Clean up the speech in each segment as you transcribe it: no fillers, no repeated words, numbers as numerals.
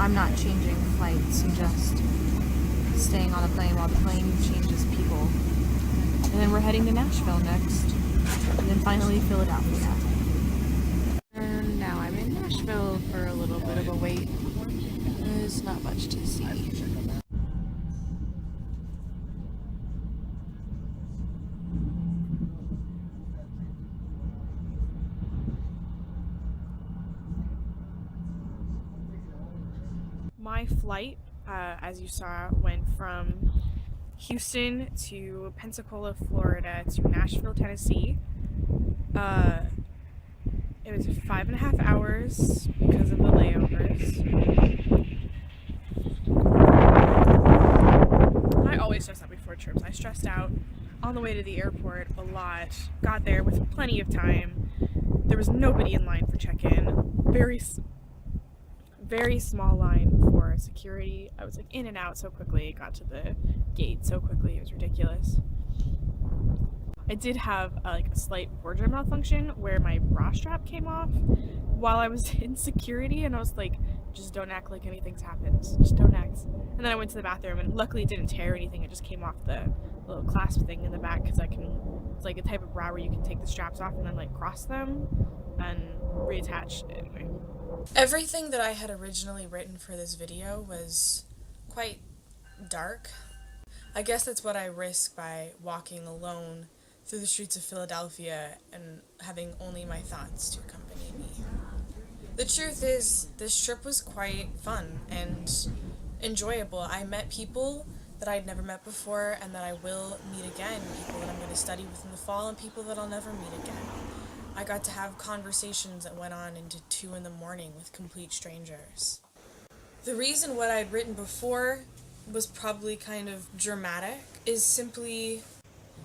I'm not changing flights and just staying on the plane while the plane changes people. And then we're heading to Nashville next, and then finally Philadelphia. And now I'm in Nashville for a little bit of a wait. There's not much to see. My flight, as you saw, went from Houston to Pensacola, Florida to Nashville, Tennessee. It was 5.5 hours because of the layovers. I always stress out before trips. I stressed out on the way to the airport a lot. Got there with plenty of time. There was nobody in line for check-in. Very small line for security. I was like in and out so quickly, got to the gate so quickly, it was ridiculous. I did have a slight wardrobe malfunction where my bra strap came off while I was in security, and I was like, just don't act like anything's happened, just don't act. And then I went to the bathroom and luckily it didn't tear anything, it just came off the little clasp thing in the back, because it's like a type of bra where you can take the straps off and then like cross them and reattach. Anyway. Everything that I had originally written for this video was quite dark. I guess that's what I risk by walking alone through the streets of Philadelphia and having only my thoughts to accompany me. The truth is, this trip was quite fun and enjoyable. I met people that I'd never met before and that I will meet again, people that I'm going to study with in the fall and people that I'll never meet again. I got to have conversations that went on into 2 in the morning with complete strangers. The reason what I'd written before was probably kind of dramatic is simply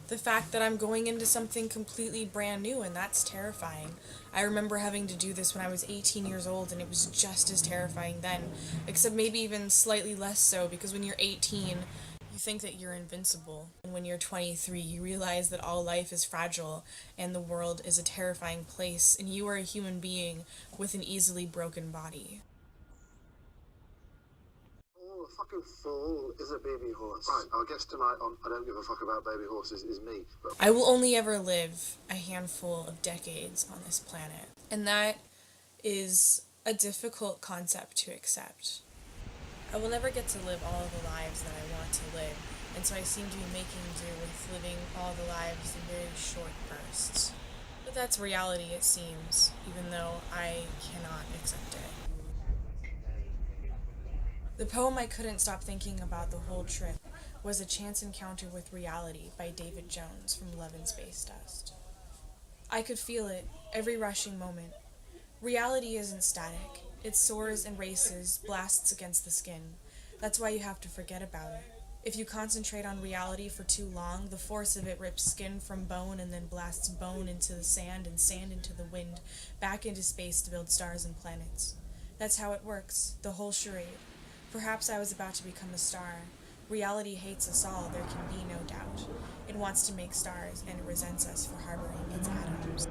the fact that I'm going into something completely brand new, and that's terrifying. I remember having to do this when I was 18 years old, and it was just as terrifying then, except maybe even slightly less so, because when you're 18, you think that you're invincible. And when you're 23, you realize that all life is fragile, and the world is a terrifying place, and you are a human being with an easily broken body. A fucking fool is a baby horse. Right, our guest tonight on I Don't Give a Fuck About Baby Horses is me. But I will only ever live a handful of decades on this planet, and that is a difficult concept to accept. I will never get to live all of the lives that I want to live, and so I seem to be making do with living all the lives in very short bursts. But that's reality, it seems, even though I cannot accept it. The poem I couldn't stop thinking about the whole trip was A Chance Encounter with Reality by David Jones from Love and Space Dust. I could feel it, every rushing moment. Reality isn't static. It soars and races, blasts against the skin. That's why you have to forget about it. If you concentrate on reality for too long, the force of it rips skin from bone and then blasts bone into the sand and sand into the wind, back into space to build stars and planets. That's how it works, the whole charade. Perhaps I was about to become a star. Reality hates us all, there can be no doubt. It wants to make stars, and it resents us for harboring its atoms.